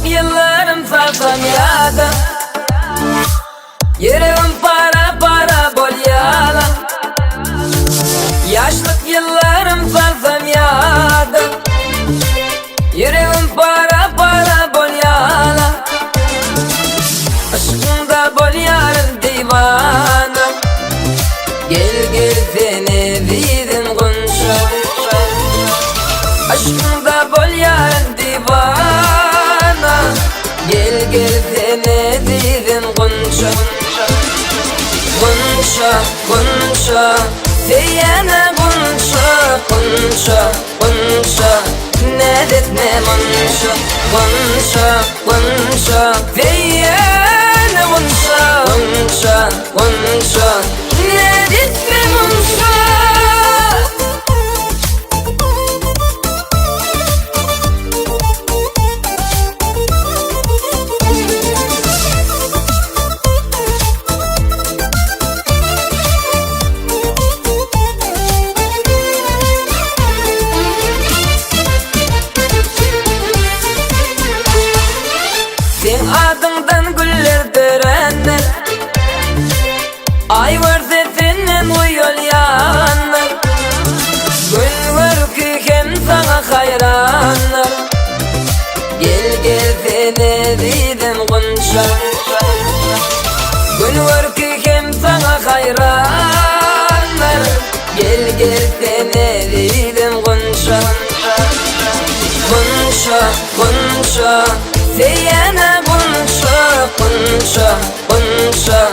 yıllarım salsam yada, yüreğim para para bol yala. Yaşlık yıllarım salsam yada, yüreğim para para bol yala. Aşkında bol yarım divana, gel gel seni vidin gunşa. Aşkında bol yarım divana, gel gel seni vidin gunşa. Gunşa, gunşa, seyene gunşa, gunşa, gunşa, ne detme gunşa. Gunşa, gunşa, seyene gunşa, gunşa, gunşa, ne detme gunşa. Sen adından güller törenler, ay varsa senin bu yol yanlar. Gül var ki hem sana hayranlar, gel gel seni dedim gunşa. Gül var ki hem sana hayranlar, gel gel seni dedim gunşa. Gunşa, gunşa, seyene gunşa, gunşa, gunşa,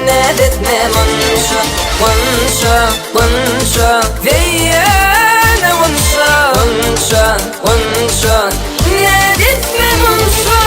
ne detme gunşa. Gunşa, gunşa, seyene gunşa, gunşa, gunşa, ne detme gunşa.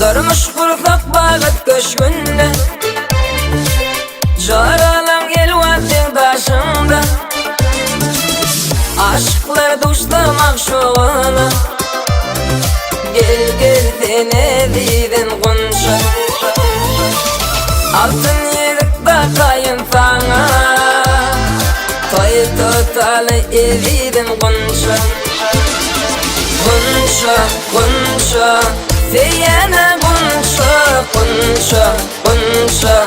Darmış kursak bağıt köşkünde, jaralan el vatin taşında. Aşklar duşlamak şoğuna, gel gel seni dedim gunşa. Altın yedik da kayın sana, toy totalı evidim gunşa. Gunşa, gunşa, seyene gunşa, gunşa, gunşa,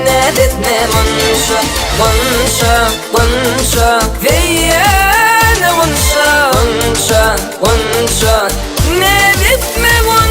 ne detme gunşa. Gunşa, gunşa, seyene gunşa, gunşa, gunşa, ne detme gunşa.